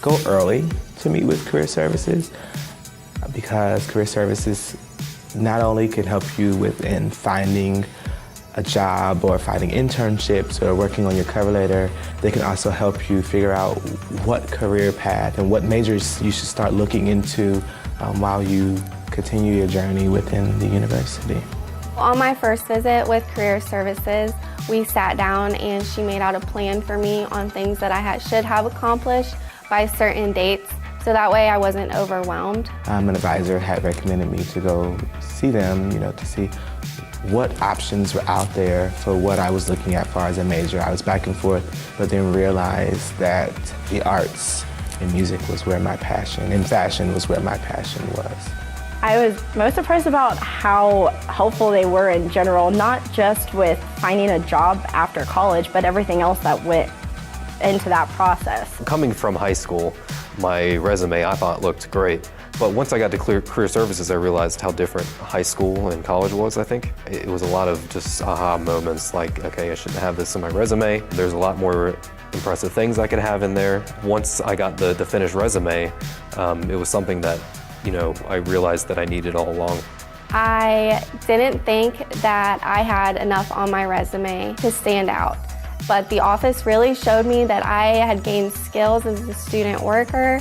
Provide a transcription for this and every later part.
go early to meet with career services, because career services not only can help you within finding a job or finding internships or working on your cover letter, they can also help you figure out what career path and what majors you should start looking into while you continue your journey within the university. On my first visit with career services, we sat down and she made out a plan for me on things that I should have accomplished by certain dates, so that way I wasn't overwhelmed. An advisor had recommended me to go see them, to see what options were out there for what I was looking at far as a major. I was back and forth, but then realized that the arts and music was where my passion, and fashion was where my passion was. I was most surprised about how helpful they were in general, not just with finding a job after college, but everything else that went into that process. Coming from high school, my resume I thought looked great. But once I got to career services, I realized how different high school and college was, I think. It was a lot of just aha moments, like, okay, I shouldn't have this in my resume. There's a lot more impressive things I could have in there. Once I got the finished resume, it was something that, I realized that I needed all along. I didn't think that I had enough on my resume to stand out, but the office really showed me that I had gained skills as a student worker,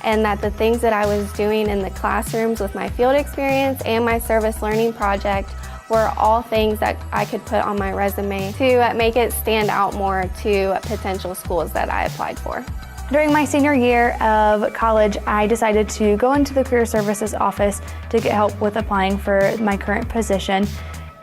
and that the things that I was doing in the classrooms with my field experience and my service learning project were all things that I could put on my resume to make it stand out more to potential schools that I applied for. During my senior year of college, I decided to go into the Career Services office to get help with applying for my current position.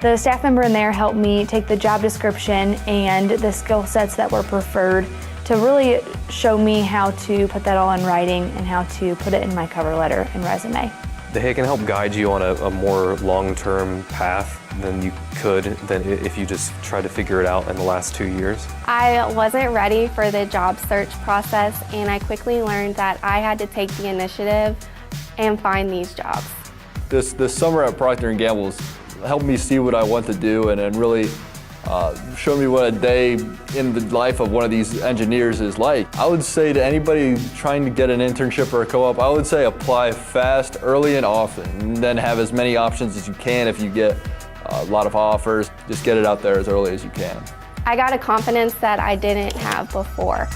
The staff member in there helped me take the job description and the skill sets that were preferred to really show me how to put that all in writing and how to put it in my cover letter and resume. They can help guide you on a more long-term path than you could if you just try to figure it out in the last 2 years. I wasn't ready for the job search process, and I quickly learned that I had to take the initiative and find these jobs. This summer at Procter & Gamble's helped me see what I want to do and really showed me what a day in the life of one of these engineers is like. I would say to anybody trying to get an internship or a co-op, I would say apply fast, early and often, and then have as many options as you can. If you get a lot of offers, just get it out there as early as you can. I got a confidence that I didn't have before.